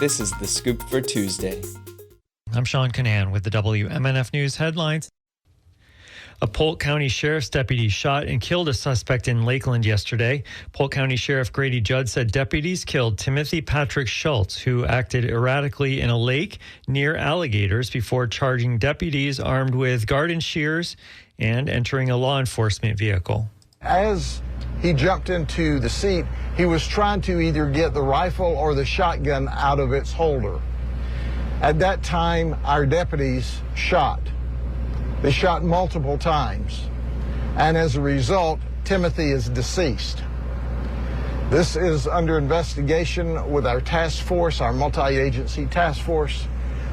This is The Scoop for Tuesday. I'm Sean Canan with the WMNF News headlines. A Polk County Sheriff's deputy shot and killed a suspect in Lakeland yesterday. Polk County Sheriff Grady Judd said deputies killed Timothy Patrick Schultz, who acted erratically in a lake near alligators before charging deputies armed with garden shears and entering a law enforcement vehicle. As he jumped into the seat, he was trying to either get the rifle or the shotgun out of its holder. At that time, our deputies shot. They shot multiple times, and as a result, Timothy is deceased. This is under investigation with our task force, our multi-agency task force.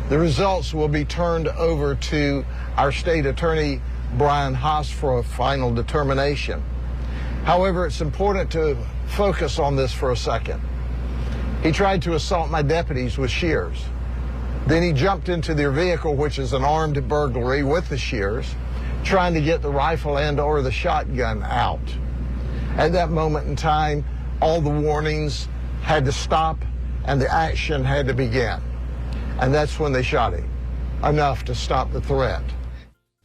The results will be turned over to our state attorney, Brian Haas, for a final determination. However, it's important to focus on this for a second. He tried to assault my deputies with shears. Then he jumped into their vehicle, which is an armed burglary with the shears, trying to get the rifle and or the shotgun out. At that moment in time, all the warnings had to stop and the action had to begin. And that's when they shot him, enough to stop the threat.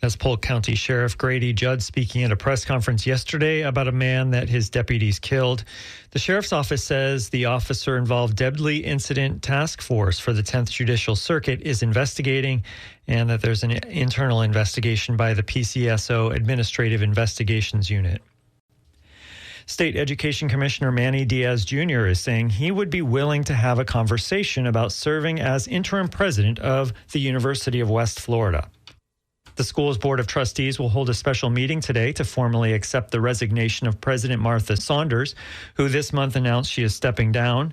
That's Polk County Sheriff Grady Judd speaking at a press conference yesterday about a man that his deputies killed. The sheriff's office says the officer-involved Deadly Incident Task Force for the 10th Judicial Circuit is investigating, and that there's an internal investigation by the PCSO Administrative Investigations Unit. State Education Commissioner Manny Diaz Jr. is saying he would be willing to have a conversation about serving as interim president of the University of West Florida. The school's Board of Trustees will hold a special meeting today to formally accept the resignation of President Martha Saunders, who this month announced she is stepping down,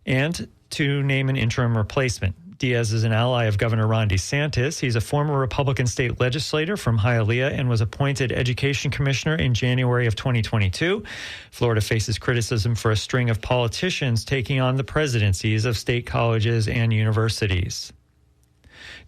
and to name an interim replacement. Diaz is an ally of Governor Ron DeSantis. He's a former Republican state legislator from Hialeah and was appointed Education Commissioner in January of 2022. Florida faces criticism for a string of politicians taking on the presidencies of state colleges and universities.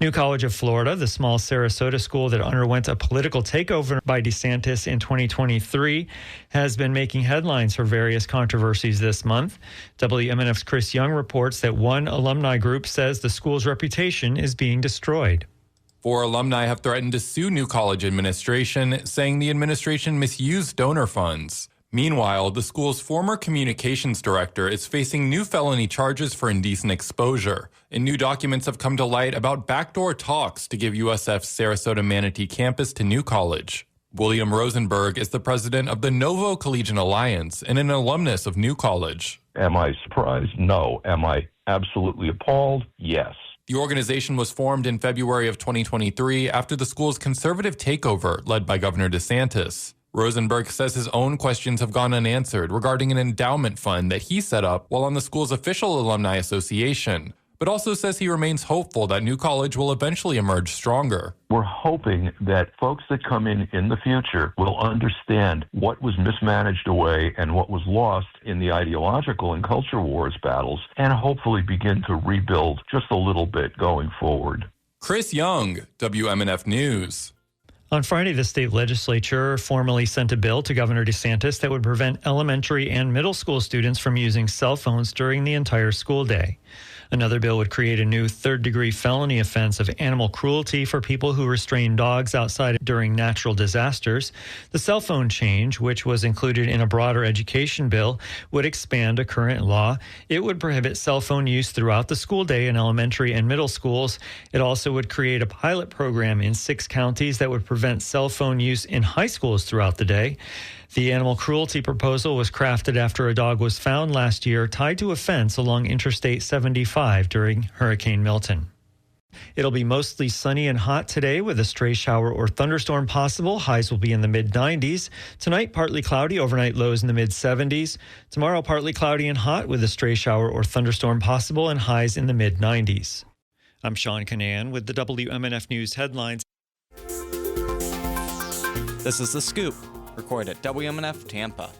New College of Florida, the small Sarasota school that underwent a political takeover by DeSantis in 2023, has been making headlines for various controversies this month. WMNF's Chris Young reports that one alumni group says the school's reputation is being destroyed. 4 alumni have threatened to sue New College administration, saying the administration misused donor funds. Meanwhile, the school's former communications director is facing new felony charges for indecent exposure, and new documents have come to light about backdoor talks to give USF's Sarasota Manatee campus to New College. William Rosenberg is the president of the Novo Collegiate Alliance and an alumnus of New College. Am I surprised? No. Am I absolutely appalled? Yes. The organization was formed in February of 2023 after the school's conservative takeover led by Governor DeSantis. Rosenberg says his own questions have gone unanswered regarding an endowment fund that he set up while on the school's official alumni association, but also says he remains hopeful that New College will eventually emerge stronger. We're hoping that folks that come in the future will understand what was mismanaged away and what was lost in the ideological and culture wars battles, and hopefully begin to rebuild just a little bit going forward. Chris Young, WMNF News. On Friday, the state legislature formally sent a bill to Governor DeSantis that would prevent elementary and middle school students from using cell phones during the entire school day. Another bill would create a new third-degree felony offense of animal cruelty for people who restrain dogs outside during natural disasters. The cell phone change, which was included in a broader education bill, would expand a current law. It would prohibit cell phone use throughout the school day in elementary and middle schools. It also would create a pilot program in 6 counties that would prevent cell phone use in high schools throughout the day. The animal cruelty proposal was crafted after a dog was found last year tied to a fence along Interstate 75 during Hurricane Milton. It'll be mostly sunny and hot today with a stray shower or thunderstorm possible. Highs will be in the mid-90s. Tonight, partly cloudy, overnight lows in the mid-70s. Tomorrow, partly cloudy and hot with a stray shower or thunderstorm possible and highs in the mid-90s. I'm Sean Canan with the WMNF News headlines. This is The Scoop, recorded at WMNF Tampa.